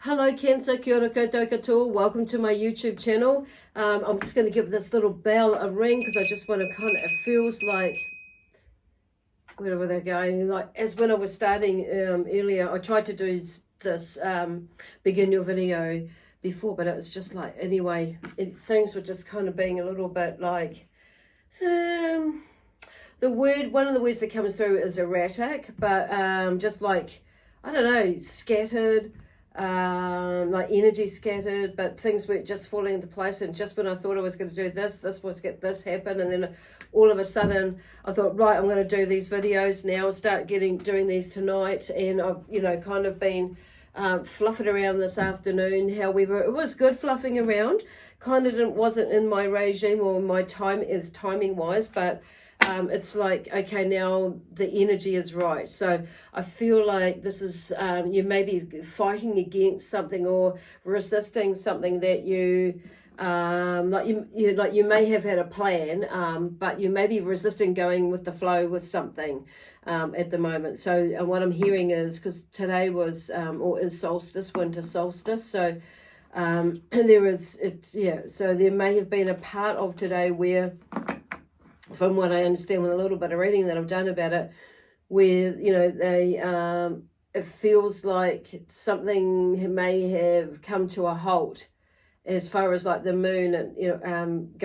Hello Cancer, kia ora koutou katoa. Welcome to my YouTube channel. I'm just going to give this little bell a ring because I just want to it feels like, where were they going? Like as when I was starting earlier, I tried to do this begin your video before, but it was just like, anyway, things were just kind of being a little bit like, one of the words that comes through is erratic, but just like, I don't know, scattered, like energy scattered, but things were just falling into place. And just when I thought I was going to do this was get this happen, and then all of a sudden I thought, right, I'm going to do these videos now, start doing these tonight. And I've kind of been fluffing around this afternoon. However, it was good fluffing around. Kind of wasn't in my regime or my timing wise, but it's like, okay, now the energy is right. So I feel like this is, you may be fighting against something or resisting something that you may have had a plan, but you may be resisting going with the flow with something at the moment. So what I'm hearing is, because today was or is solstice, winter solstice, so so there may have been a part of today where, from what I understand with a little bit of reading that I've done about it, where it feels like something may have come to a halt as far as like the moon and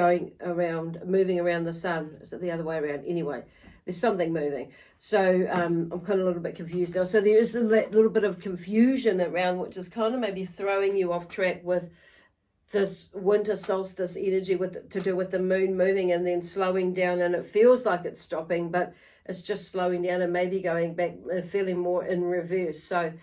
moving around the sun. Is it the other way around? Anyway, there's something moving. So I'm kind of a little bit confused now. So there is a little bit of confusion around, which is kind of maybe throwing you off track with this winter solstice energy to do with the moon moving and then slowing down, and it feels like it's stopping, but it's just slowing down and maybe going back, feeling more in reverse. So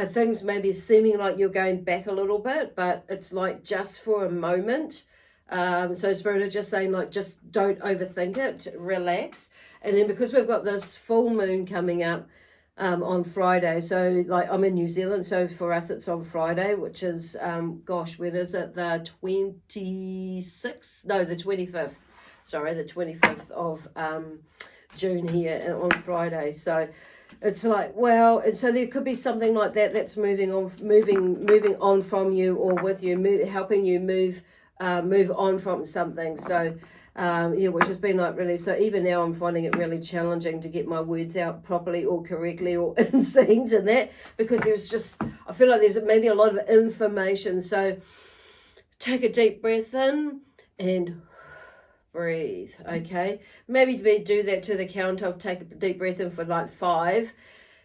things may be seeming like you're going back a little bit, but it's like just for a moment. So Spirit are just saying, like, just don't overthink it, relax. And then because we've got this full moon coming up on Friday, so like I'm in New Zealand, so for us it's on Friday, which is when is it, the 26th, no, the 25th, sorry, the 25th of June here on Friday. So it's like, well, and so there could be something like that that's moving on from you or with you, helping you move on from something. So which has been like really, so even now I'm finding it really challenging to get my words out properly or correctly or in sync and that, because I feel like there's maybe a lot of information. So take a deep breath in and breathe. Okay, maybe do that to the count of, take a deep breath in for like 5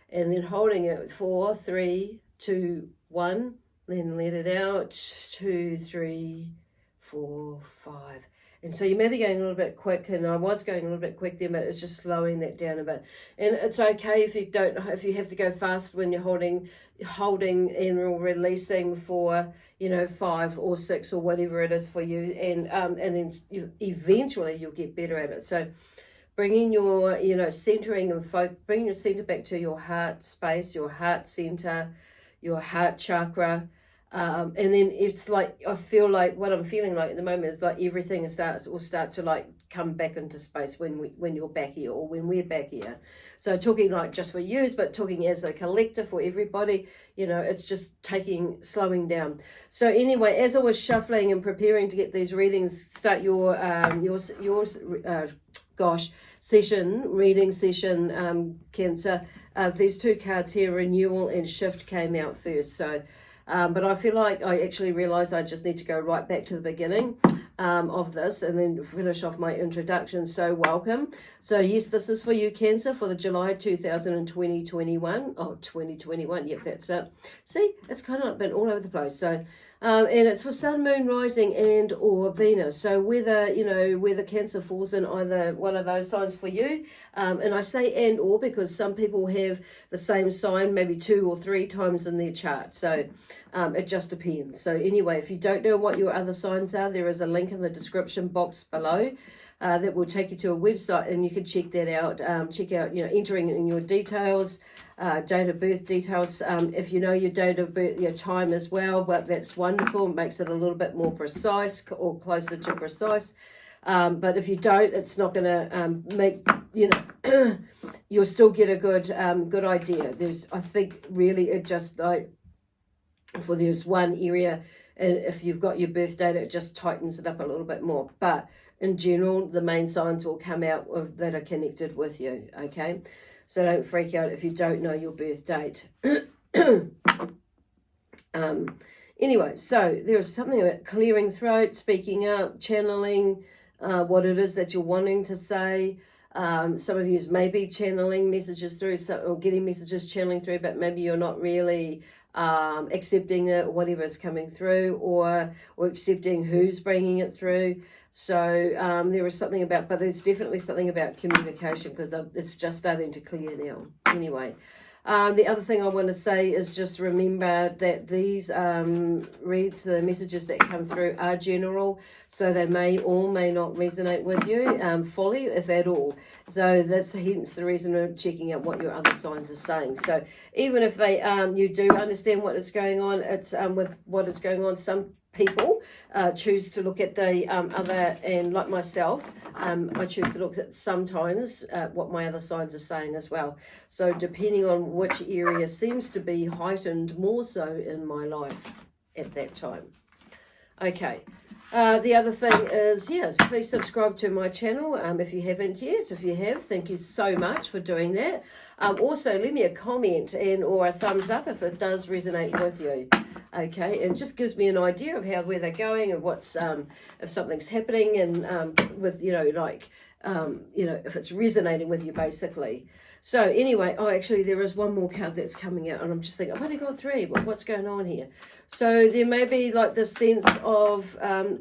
and then holding it 4, 3, 2, 1, then let it out, 2, 3, 4, 5. And so you may be going a little bit quick, and I was going a little bit quick there, but it's just slowing that down a bit. And it's okay if you have to go fast when you're holding and releasing for 5 or 6 or whatever it is for you, and then eventually you'll get better at it. So bringing your centering and bringing your center back to your heart space, your heart center, your heart chakra. And then it's like, I feel like what I'm feeling like at the moment is like everything will start to like come back into space when you're back here, or when we're back here. So talking like just for you, but talking as a collective for everybody, it's just slowing down. So anyway, as I was shuffling and preparing to get these readings, start your reading session, Cancer, these 2 cards here, renewal and shift, came out first. So but I feel like I actually realised I just need to go right back to the beginning of this and then finish off my introduction. So welcome. So yes, this is for you, Cancer, for the July 2021. Oh, 2021. Yep, that's it. See, it's kind of been all over the place. So and it's for Sun, Moon, Rising and or Venus. So whether Cancer falls in either one of those signs for you. And I say and or because some people have the same sign maybe 2 or 3 times in their chart. So it just depends. So anyway, if you don't know what your other signs are, there is a link in the description box below that will take you to a website, and you can check that out. Check out, entering in your details, date of birth details. If you know your date of birth, your time as well, but that's wonderful. It makes it a little bit more precise or closer to precise. But if you don't, it's not going to make, you'll still get a good idea. I think really it just like, For there's one area, and if you've got your birth date, it just tightens it up a little bit more. But in general, the main signs will come out that are connected with you, okay? So don't freak out if you don't know your birth date. Anyway, so there's something about clearing throat, speaking up, channeling what it is that you're wanting to say. Some of you may be channeling messages through, or getting messages channeling through, but maybe you're not really accepting it, or whatever is coming through, or accepting who's bringing it through. So there is something about, but there's definitely something about communication, because it's just starting to clear now. Anyway, the other thing I want to say is just remember that these reads, the messages that come through, are general, so they may or may not resonate with you fully, if at all. So that's hence the reason of checking out what your other signs are saying. So even if they you do understand what is going on, it's with what is going on, some people choose to look at the other, and like myself, I choose to look at sometimes what my other signs are saying as well. So depending on which area seems to be heightened more so in my life at that time. Okay. The other thing is, yes, please subscribe to my channel if you haven't yet. If you have, thank you so much for doing that. Also, leave me a comment or a thumbs up if it does resonate with you. Okay, and it just gives me an idea of where they're going, and what's if something's happening, and with if it's resonating with you, basically. So anyway, actually there is one more card that's coming out, and I'm just thinking, I've only got 3, but what's going on here? So there may be like this sense of some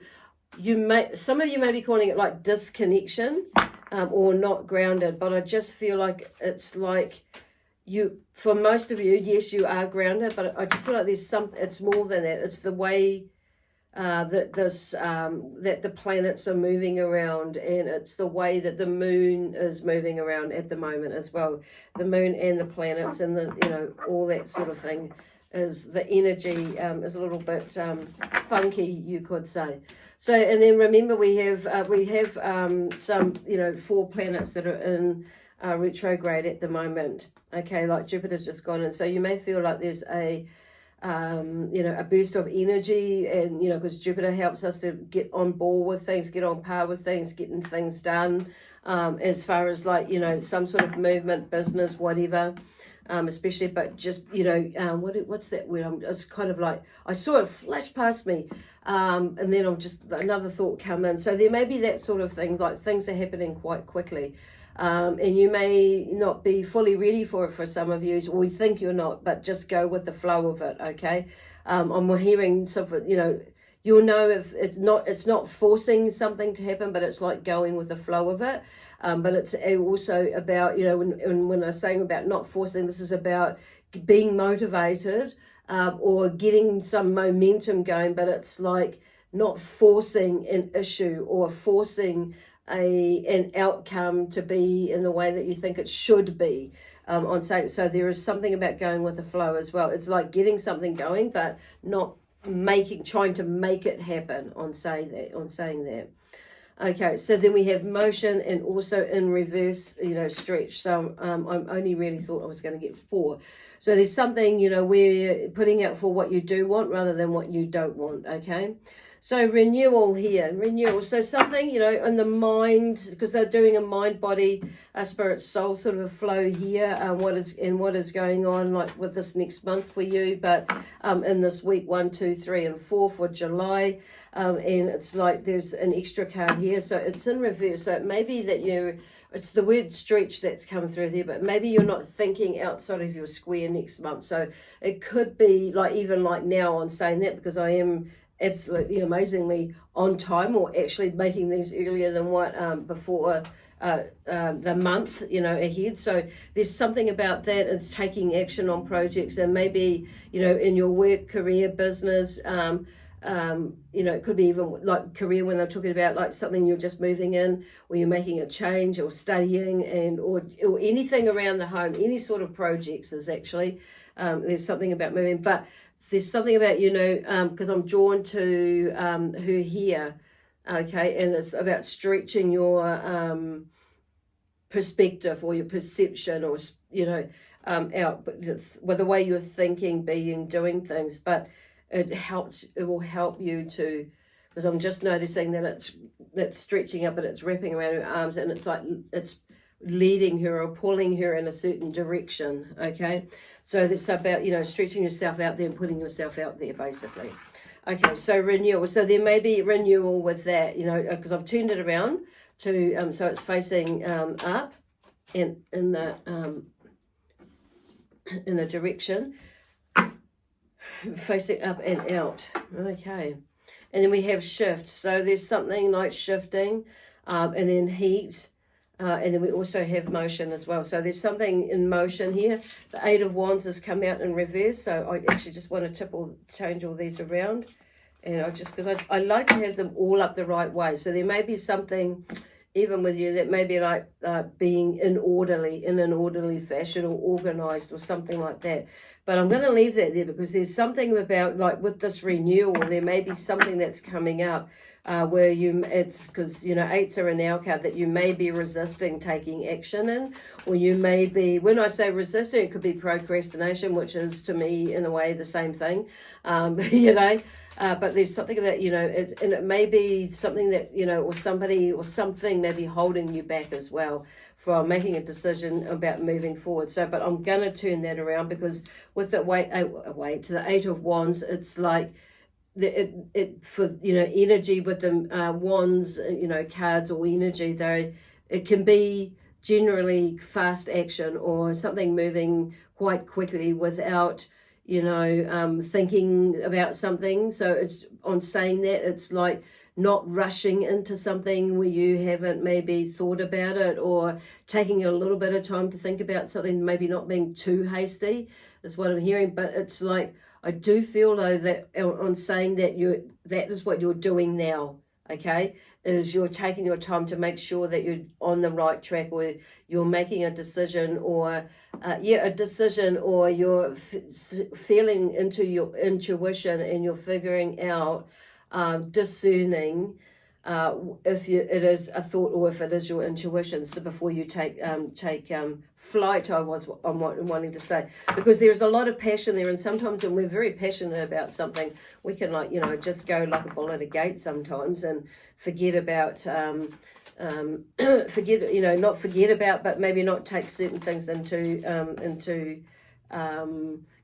of you may be calling it like disconnection or not grounded, but I just feel like it's like for most of you, yes, you are grounded, but I just feel like there's something, it's more than that. It's the way that the planets are moving around, and it's the way that the moon is moving around at the moment as well. The moon and the planets and all that sort of thing, is the energy is a little bit funky, you could say. So, and then remember we have some 4 planets that are in retrograde at the moment. Okay, like Jupiter's just gone, and so you may feel like there's a burst of energy, and because Jupiter helps us to get on board with things, get on par with things, getting things done, as far as some sort of movement, business, whatever, especially, but just what's that word? It's kind of like I saw it flash past me, and then another thought come in. So there may be that sort of thing, like things are happening quite quickly. And you may not be fully ready for it for some of you, or you think you're not, but just go with the flow of it, okay? I'm hearing you'll know if it's not forcing something to happen, but it's like going with the flow of it. But it's also about, when I'm saying about not forcing, this is about being motivated or getting some momentum going, but it's like not forcing an issue or forcing an outcome to be in the way that you think it should be. So there is something about going with the flow as well. It's like getting something going, but not trying to make it happen on saying that. Okay, so then we have motion, and also in reverse, stretch. So I only really thought I was going to get 4. So there's something, where you're putting out for what you do want rather than what you don't want, okay? So renewal here, So something, in the mind, because they're doing a mind, body, spirit, soul sort of a flow here. What is going on, like with this next month for you, but in this week 1, 2, 3, and 4 for July, and it's like there's an extra card here, so it's in reverse. So it may be that it's the word stretch that's come through there, but maybe you're not thinking outside of your square next month. So it could be even like now on saying that, because I am absolutely amazingly on time, or actually making these earlier than what before the month ahead. So there's something about that. It's taking action on projects, and maybe in your work, career, business, it could be even like career, when they're talking about like something you're just moving in, or you're making a change, or studying, and or anything around the home, any sort of projects is actually there's something about moving. But there's something about, because I'm drawn to her here, okay, and it's about stretching your perspective or your perception, or, out with the way you're thinking, being, doing things. But it will help you to, because I'm just noticing that that's stretching up and it's wrapping around her arms, and it's like it's leading her or pulling her in a certain direction. Okay, so that's about, stretching yourself out there and putting yourself out there, basically. Okay, so renewal. So there may be renewal with that, because I've turned it around to so it's facing up and in the direction facing up and out. Okay, and then we have shift. So there's something like shifting, and then heat. And then we also have motion as well. So there's something in motion here. The Eight of Wands has come out in reverse. So I actually just want to change all these around. And because I like to have them all up the right way. So there may be something, even with you, that may be like being in an orderly fashion or organized or something like that. But I'm going to leave that there because there's something about, like, with this renewal, there may be something that's coming up. Where it's because, eights are an our card that you may be resisting taking action in, or you may be, when I say resisting, it could be procrastination, which is to me in a way the same thing, but there's something that, and it may be something that, or somebody or something may be holding you back as well from making a decision about moving forward. So, but I'm going to turn that around because with the the Eight of Wands, it's like, for energy with the wands, cards or energy, though it can be generally fast action or something moving quite quickly without thinking about something. So it's on saying that it's like not rushing into something where you haven't maybe thought about it, or taking a little bit of time to think about something, maybe not being too hasty is what I'm hearing. But it's like, I do feel though that on saying that that is what you're doing now, okay, is you're taking your time to make sure that you're on the right track, or you're making a decision, or or you're feeling into your intuition and you're figuring out, discerning if it is a thought or if it is your intuition. So before you take flight, I'm wanting to say, because there's a lot of passion there, and sometimes when we're very passionate about something, we can just go like a bull at a gate sometimes and forget about not forget about, but maybe not take certain things into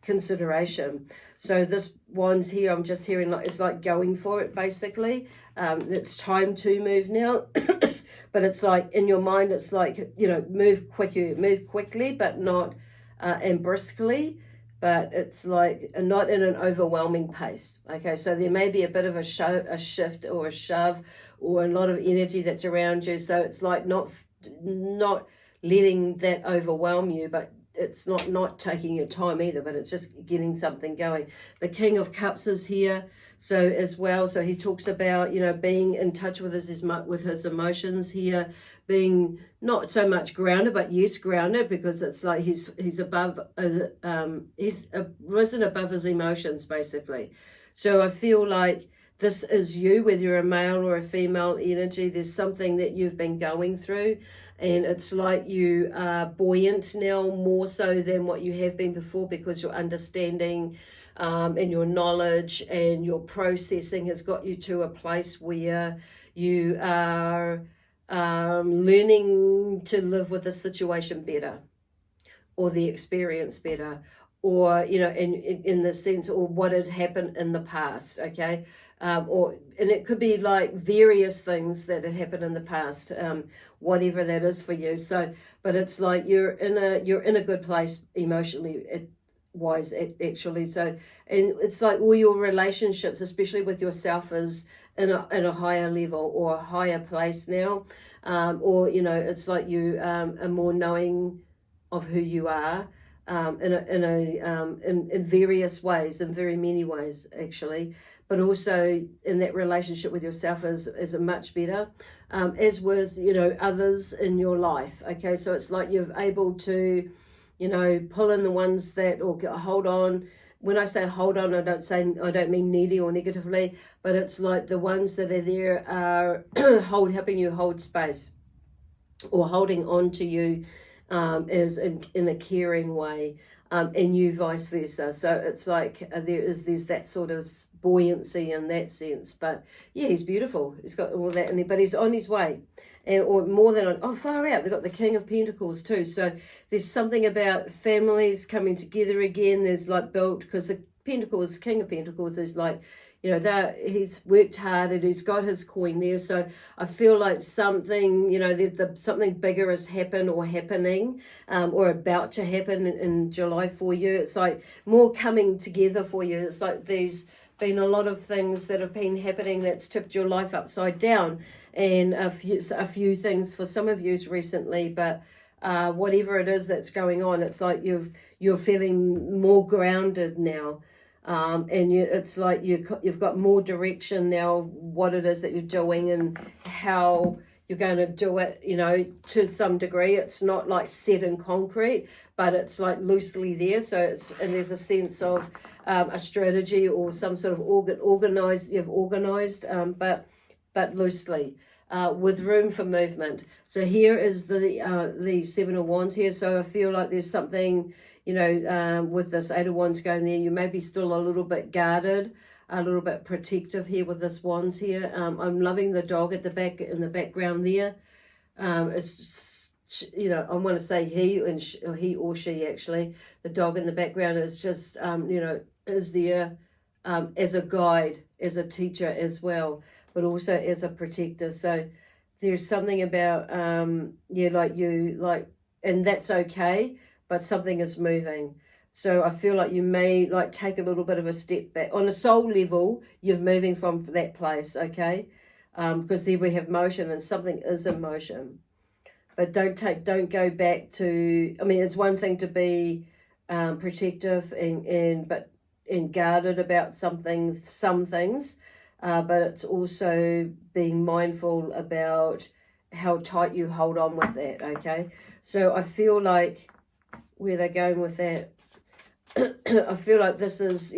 consideration. So this one's here, I'm just hearing it's like going for it, basically. It's time to move now. But it's like in your mind, it's like, move quickly, but not and briskly, but it's like not in an overwhelming pace. Okay, so there may be a bit of a shift or a shove or a lot of energy that's around you. So it's like not letting that overwhelm you, but it's not taking your time either, but it's just getting something going. The King of Cups is here, so as well. So he talks about, being in touch with his emotions here, being not so much grounded, but yes, grounded, because it's like he's above, he's risen above his emotions, basically. So I feel like this is you, whether you're a male or a female energy. There's something that you've been going through, and it's like you are buoyant now more so than what you have been before, because your understanding and your knowledge and your processing has got you to a place where you are learning to live with the situation better, or the experience better, or in the sense, or what had happened in the past. Okay, and it could be like various things that had happened in the past, whatever that is for you. So, but it's like you're in a good place emotionally wise, actually. So, and it's like all your relationships, especially with yourself, is in a higher level or a higher place now, or it's like you are more knowing of who you are, in various ways, in very many ways, actually. But also in that relationship with yourself is much better, as with others in your life. Okay, so it's like you're able to pull in the ones that, or hold on. When I say hold on, I don't mean needy or negatively, but it's like the ones that are there are helping you hold space, or holding on to you is in a caring way. and you vice versa. So it's like there's that sort of buoyancy in that sense. But yeah, he's beautiful. He's got all that, but he's on his way. And or more than far out, they've got the King of Pentacles too. So there's something about families coming together again. There's like built, because the Pentacles, King of Pentacles is like, that he's worked hard and he's got his coin there. So I feel like something, something bigger has happened or happening, or about to happen in July for you. It's like more coming together for you. It's like there's been a lot of things that have been happening that's tipped your life upside down, and a few things for some of you recently, but whatever it is that's going on, it's like you're feeling more grounded now, and it's like you've got more direction now of what it is that you're doing and how you're going to do it. To some degree, it's not like set in concrete, but it's like loosely there. So and there's a sense of a strategy or some sort of organized, but loosely, with room for movement. So here is the Seven of Wands here. So I feel like there's something, with this Eight of Wands going there, you may be still a little bit guarded, a little bit protective here with this Wands here. I'm loving the dog at the back, in the background there. It's just, I want to say he or she actually. The dog in the background is just, is there as a guide, as a teacher as well, but also as a protector. So there's something about, and that's okay, but something is moving. So I feel like you may take a little bit of a step back. On a soul level, you're moving from that place, okay? Because there we have motion, and something is in motion. But don't go back to, it's one thing to be protective and guarded about some things, but it's also being mindful about how tight you hold on with that, okay? So I feel like where they're going with that, I feel like this is,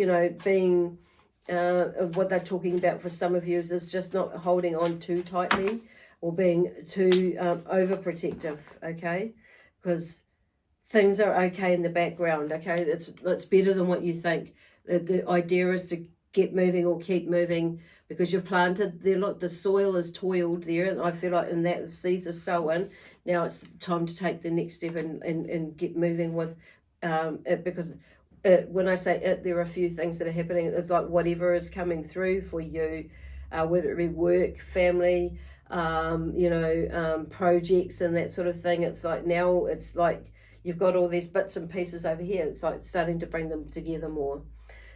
being, what they're talking about for some of you is just not holding on too tightly or being too overprotective, okay? Because things are okay in the background, okay? It's better than what you think. The idea is to get moving or keep moving, because you've planted there. Look, the soil is toiled there, and I feel like in that the seeds are sown. Now it's time to take the next step and get moving with it, because when I say it, there are a few things that are happening. It's like whatever is coming through for you, whether it be work, family, projects and that sort of thing. It's like now it's like you've got all these bits and pieces over here. It's like starting to bring them together more.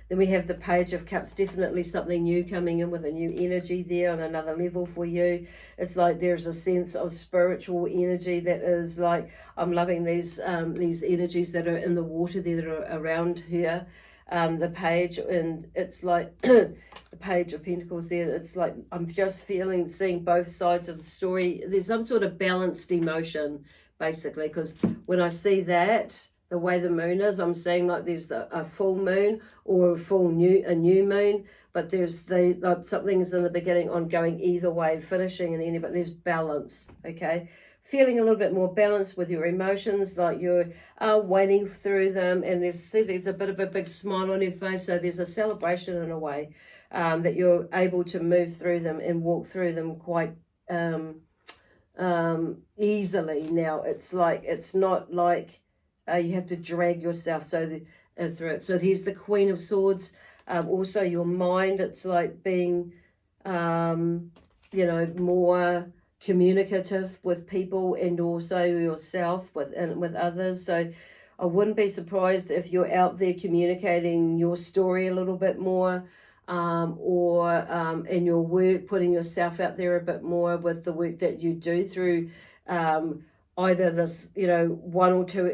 Then we have the Page of Cups, definitely something new coming in with a new energy there on another level for you. It's like there's a sense of spiritual energy that is like, I'm loving these energies that are in the water there that are around here. The Page, and it's like the Page of Pentacles there. It's like I'm just seeing both sides of the story. There's some sort of balanced emotion, basically, because when I see that, the way the moon is, I'm seeing like there's a full moon or a new moon, but there's something's in the beginning, ongoing either way, finishing in any, but there's balance, okay? Feeling a little bit more balanced with your emotions, like you're wading through them, and there's a bit of a big smile on your face, so there's a celebration in a way, that you're able to move through them and walk through them quite easily now. It's like, it's not like you have to drag yourself through it. So here's the Queen of Swords. Also your mind, it's like being, more communicative with people and also yourself with others. So I wouldn't be surprised if you're out there communicating your story a little bit more, or in your work, putting yourself out there a bit more with the work that you do through either this, one or two,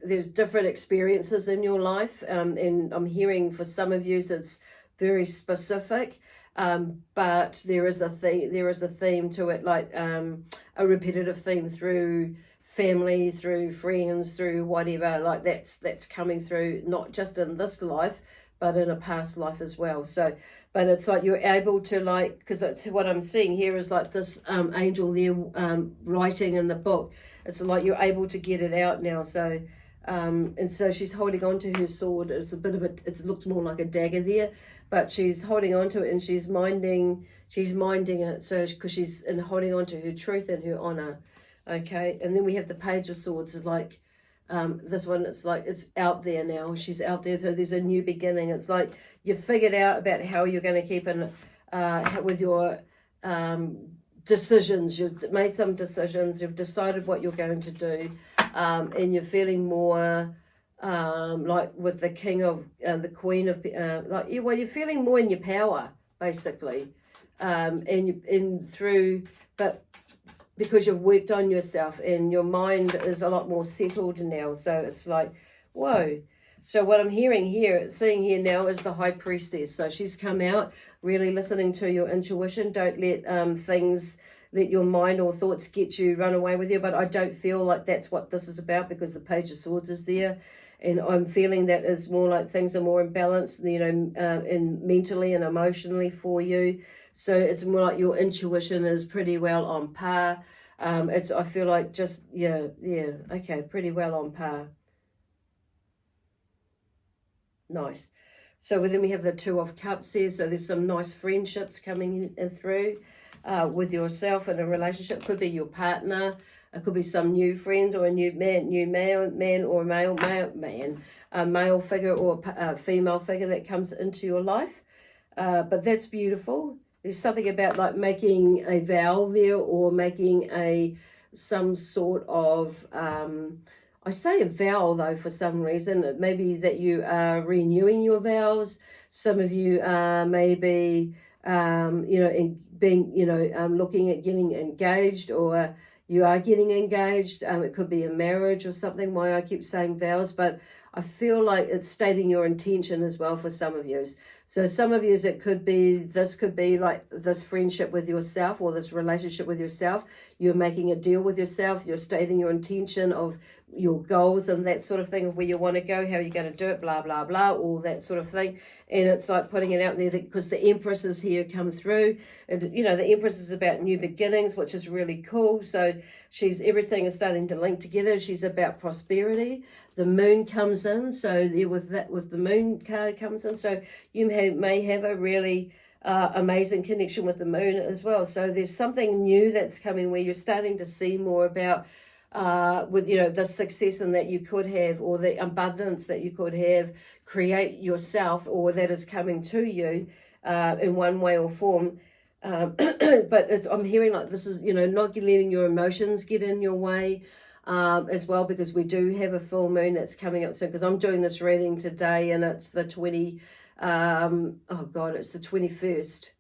there's different experiences in your life. And I'm hearing for some of you it's very specific, but there is a theme to it, like a repetitive theme through family, through friends, through whatever, like that's coming through, not just in this life, but in a past life as well. So, but it's like you're able to, like, because what I'm seeing here is like this angel there writing in the book. It's like you're able to get it out now. So And so she's holding on to her sword. It's a bit of it looks more like a dagger there, but she's holding on to it, and she's minding it, so because she's holding on to her truth and her honor. Okay, and then we have the Page of Swords. Is like this one, it's like it's out there now. She's out there, so there's a new beginning. It's like you've figured out about how you're going to keep in with your decisions. You've made some decisions. You've decided what you're going to do, and you're feeling more like with the King of the Queen of you're feeling more in your power, basically, but because you've worked on yourself and your mind is a lot more settled now. So it's like, whoa. So what I'm seeing here now is the High Priestess. So she's come out really listening to your intuition. Don't let your mind or thoughts run away with you. But I don't feel like that's what this is about, because the Page of Swords is there. And I'm feeling that it's more like things are more imbalanced, and mentally and emotionally for you. So it's more like your intuition is pretty well on par. I feel like okay, pretty well on par. Nice. So then we have the Two of Cups here. So there's some nice friendships coming in through with yourself in a relationship. Could be your partner. It could be some new friend or a new man or a male figure or a female figure that comes into your life. But that's beautiful. There's something about like making a vow there, or making some sort of, I say a vow though for some reason. It may be that you are renewing your vows. Some of you maybe, looking at getting engaged, or you are getting engaged. It could be a marriage or something, why I keep saying vows, but I feel like it's stating your intention as well for some of you. So some of you, this could be like this friendship with yourself, or this relationship with yourself. You're making a deal with yourself. You're stating your intention of your goals and that sort of thing, of where you want to go, how you're going to do it, blah, blah, blah, all that sort of thing. And it's like putting it out there, because the Empress is here come through. And, the Empress is about new beginnings, which is really cool. So everything is starting to link together. She's about prosperity. The Moon comes in, so with the Moon card comes in, so you may have a really amazing connection with the Moon as well. So there's something new that's coming, where you're starting to see more about the success and that you could have, or the abundance that you could have, create yourself, or that is coming to you in one way or form. But I'm hearing like this is, not letting your emotions get in your way. As well, because we do have a full moon that's coming up soon, because I'm doing this reading today, and it's the 21st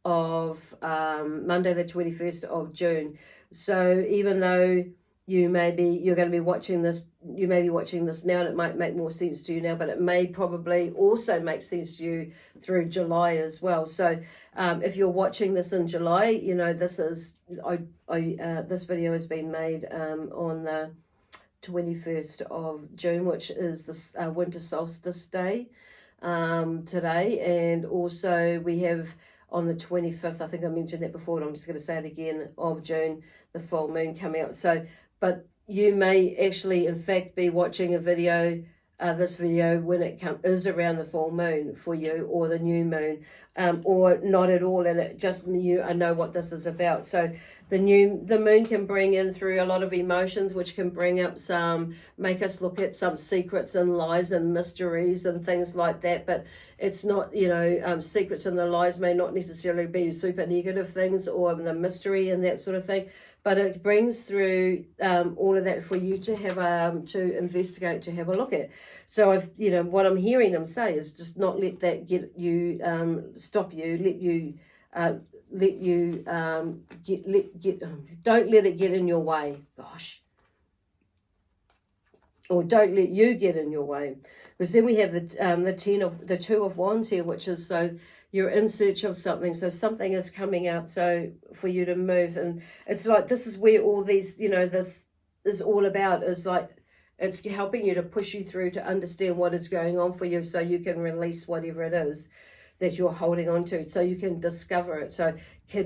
of Monday, the 21st of June. So even though you're going to be watching this, you may be watching this now, and it might make more sense to you now, but it may probably also make sense to you through July as well. So if you're watching this in July, this is this video has been made on the 21st of June, which is this winter solstice day today. And also we have on the 25th, I think I mentioned that before, and I'm just going to say it again, of June, the full moon coming out. So, but you may actually, in fact, be watching a video, this video, when it is around the full moon for you, or the new moon, or not at all, and it just I know what this is about. So the moon can bring in through a lot of emotions, which can bring up make us look at some secrets and lies and mysteries and things like that. But it's not, secrets and the lies may not necessarily be super negative things, or the mystery and that sort of thing. But it brings through all of that for you to have to investigate, to have a look at. So what I'm hearing them say is just not let that get you, stop you, don't let it get in your way. Gosh. Or don't let you get in your way. Because then we have the Two of Wands here, which is so you're in search of something. So something is coming up, so for you to move. And it's like, this is where all these, this is all about, is like, it's helping you to push you through to understand what is going on for you, so you can release whatever it is that you're holding on to, so you can discover it. So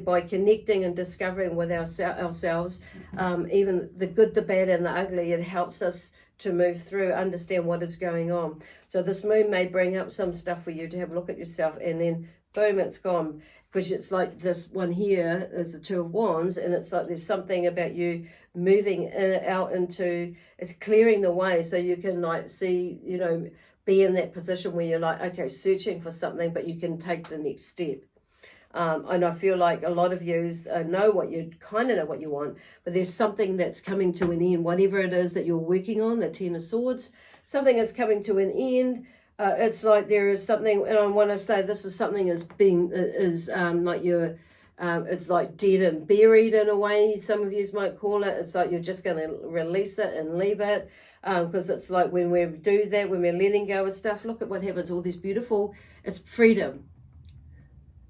by connecting and discovering with ourselves, even the good, the bad, and the ugly, it helps us to move through, understand what is going on. So this moon may bring up some stuff for you to have a look at yourself, and then boom, it's gone. Because it's like this one here is the Two of Wands, and it's like there's something about you moving out into, it's clearing the way so you can like see, you know, be in that position where you're like, okay, searching for something, but you can take the next step. And I feel like a lot of you know what you kind of know what you want, but there's something that's coming to an end. Whatever it is that you're working on, the Ten of Swords, something is coming to an end. It's like there is something, and I want to say this is something like you're, it's like dead and buried in a way. Some of you might call it. It's like you're just going to release it and leave it, because it's like when we do that, when we're letting go of stuff. Look at what happens. All this beautiful. It's freedom.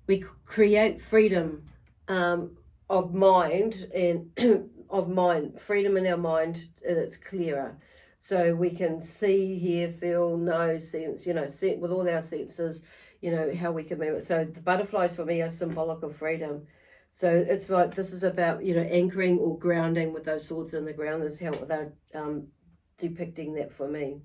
We create freedom of mind and freedom in our mind, and it's clearer. So we can see, hear, feel, know, sense, you know, with all our senses, you know, how we can move it. So the butterflies for me are symbolic of freedom. So it's like this is about, you know, anchoring or grounding with those swords in the ground is how they're depicting that for me.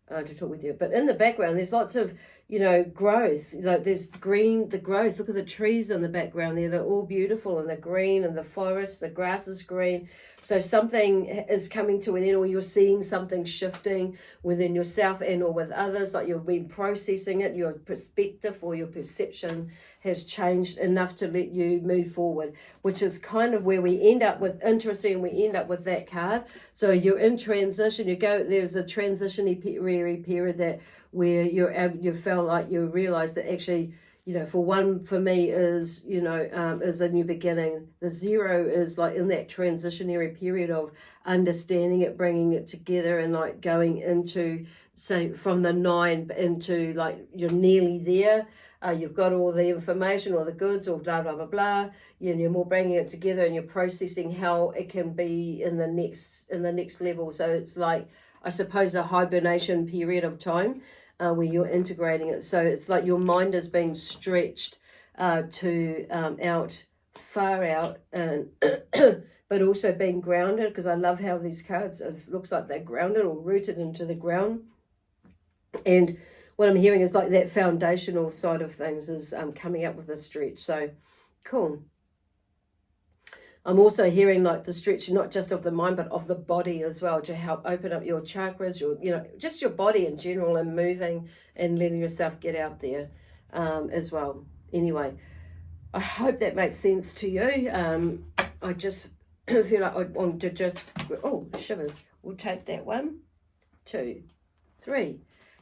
To talk with you. But in the background, there's lots of, you know, growth. Like there's green, the growth. Look at the trees in the background there. They're all beautiful, and the green and the forest, the grass is green. So something is coming to an end, or you're seeing something shifting within yourself and or with others. Like you've been processing it, your perspective or your perception has changed enough to let you move forward, which is kind of where we end up with, interesting, we end up with that card. So you're in transition, there's a transitionary period that where you felt like you realize that actually, you know, for me is, you know, is a new beginning. The 0 is like in that transitionary period of understanding it, bringing it together, and like going into, say, from the 9 into like you're nearly there. You've got all the information or the goods or blah, blah, blah, blah. And you're more bringing it together, and you're processing how it can be in the next level. So it's like, I suppose, a hibernation period of time where you're integrating it. So it's like your mind is being stretched far out, and but also being grounded, because I love how these cards, it looks like they're grounded or rooted into the ground. And what I'm hearing is like that foundational side of things is coming up with a stretch. So cool. I'm also hearing like the stretch, not just of the mind, but of the body as well, to help open up your chakras, just your body in general, and moving and letting yourself get out there as well. Anyway, I hope that makes sense to you. I just feel like I want to just, shivers. We'll take that 1, 2, 3.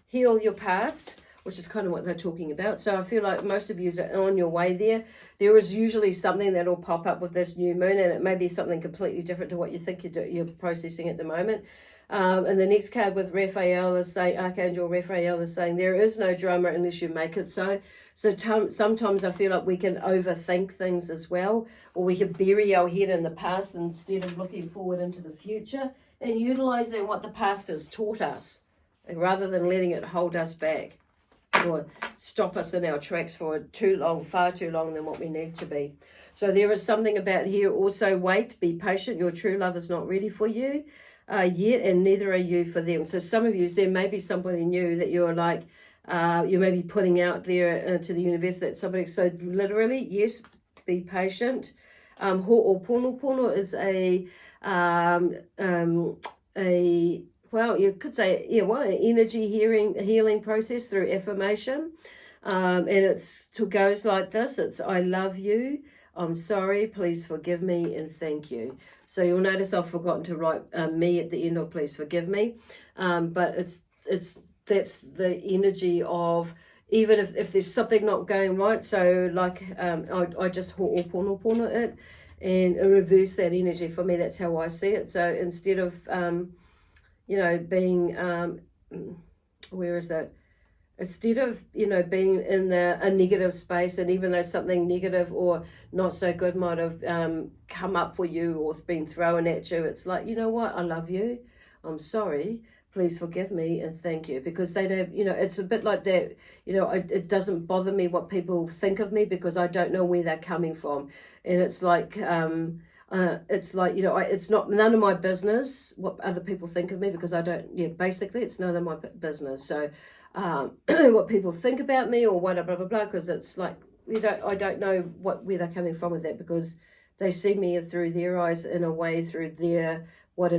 Heal your past, which is kind of what they're talking about. So I feel like most of you are on your way there. There is usually something that will pop up with this new moon, and it may be something completely different to what you think you're processing at the moment. And the next card with Raphael is saying, Archangel Raphael is saying, there is no drama unless you make it so. So sometimes I feel like we can overthink things as well, or we can bury our head in the past instead of looking forward into the future and utilizing what the past has taught us, rather than letting it hold us back or stop us in our tracks for far too long than what we need to be. So there is something about here also, wait, be patient. Your true love is not ready for you yet, and neither are you for them. So some of you, there may be somebody new that you're like, you may be putting out there to the universe, that somebody, so literally, yes, be patient. Ho'oponopono is well, you could say, an energy healing process through affirmation. And it goes like this. It's, I love you, I'm sorry, please forgive me, and thank you. So you'll notice I've forgotten to write me at the end, or please forgive me. But that's the energy of, even if there's something not going right. So like I just ho'oponopono it and reverse that energy. For me, that's how I see it. So instead of being, where is that? Instead of, being in a negative space, and even though something negative or not so good might have come up for you or been thrown at you, it's like, you know what? I love you. I'm sorry. Please forgive me, and thank you. Because they don't, it's a bit like that, it doesn't bother me what people think of me, because I don't know where they're coming from. And it's like, It's like, you know, it's not none of my business what other people think of me, because I don't, yeah, basically it's none of my business. So what people think about me or whatever, blah, blah, blah, because it's like, I don't know where they're coming from with that, because they see me through their eyes, in a way, through their,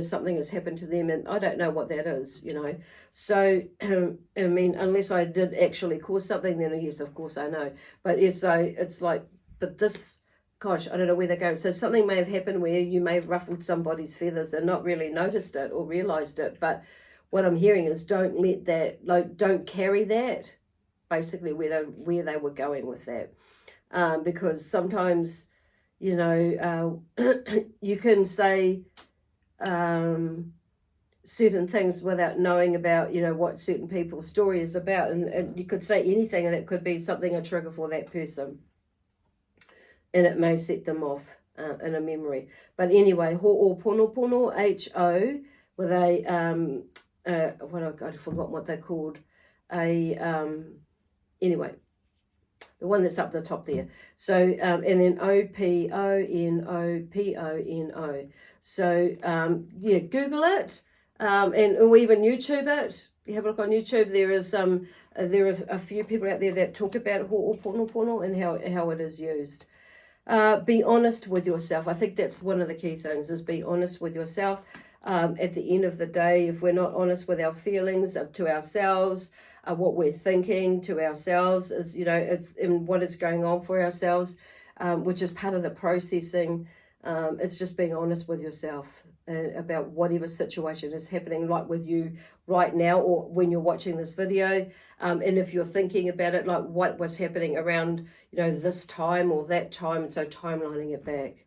something has happened to them, and I don't know what that is, you know. So, I mean, unless I did actually cause something, then yes, of course I know. But it's like, but this, gosh, I don't know where they go. So something may have happened where you may have ruffled somebody's feathers and not really noticed it or realized it. But what I'm hearing is, don't let that, like, don't carry that, basically, where they were going with that. Because sometimes, you know, you can say certain things without knowing about, you know, what certain people's story is about. And you could say anything, and it could be something, a trigger for that person. And it may set them off in a memory. But anyway, ho'oponopono, H-O, with a, I forgot what they're called. Anyway, the one that's up the top there. So, and then O-P-O-N-O-P-O-N-O. So, yeah, Google it, or even YouTube it. You have a look on YouTube. There are a few people out there that talk about ho'oponopono and how it is used. Be honest with yourself. I think that's one of the key things, is be honest with yourself. At the end of the day, if we're not honest with our feelings to ourselves, what we're thinking to ourselves, is, you know, it's in what is going on for ourselves, which is part of the processing. It's just being honest with yourself about whatever situation is happening, like with you right now, or when you're watching this video, and if you're thinking about it, like what was happening around, you know, this time or that time, and so timelining it back.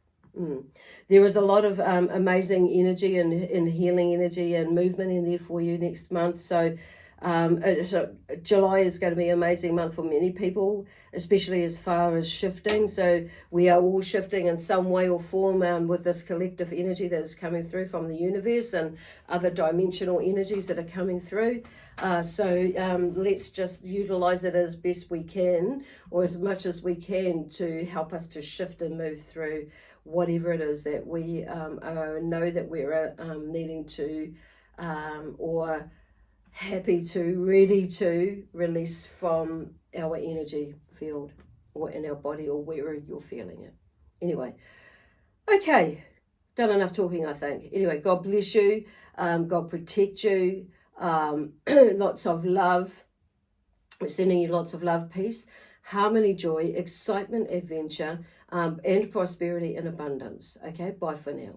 There is a lot of amazing energy and healing energy and movement in there for you next month. So July is going to be an amazing month for many people, especially as far as shifting. So we are all shifting in some way or form with this collective energy that is coming through from the universe and other dimensional energies that are coming through. So let's just utilize it as best we can, or as much as we can, to help us to shift and move through whatever it is that we know that we're needing to, or happy to, ready to release from our energy field, or in our body, or wherever you're feeling it. Anyway, okay, done enough talking, I think. Anyway, God bless you, God protect you, lots of love. We're sending you lots of love, peace, harmony, joy, excitement, adventure, and prosperity and abundance. Okay, bye for now.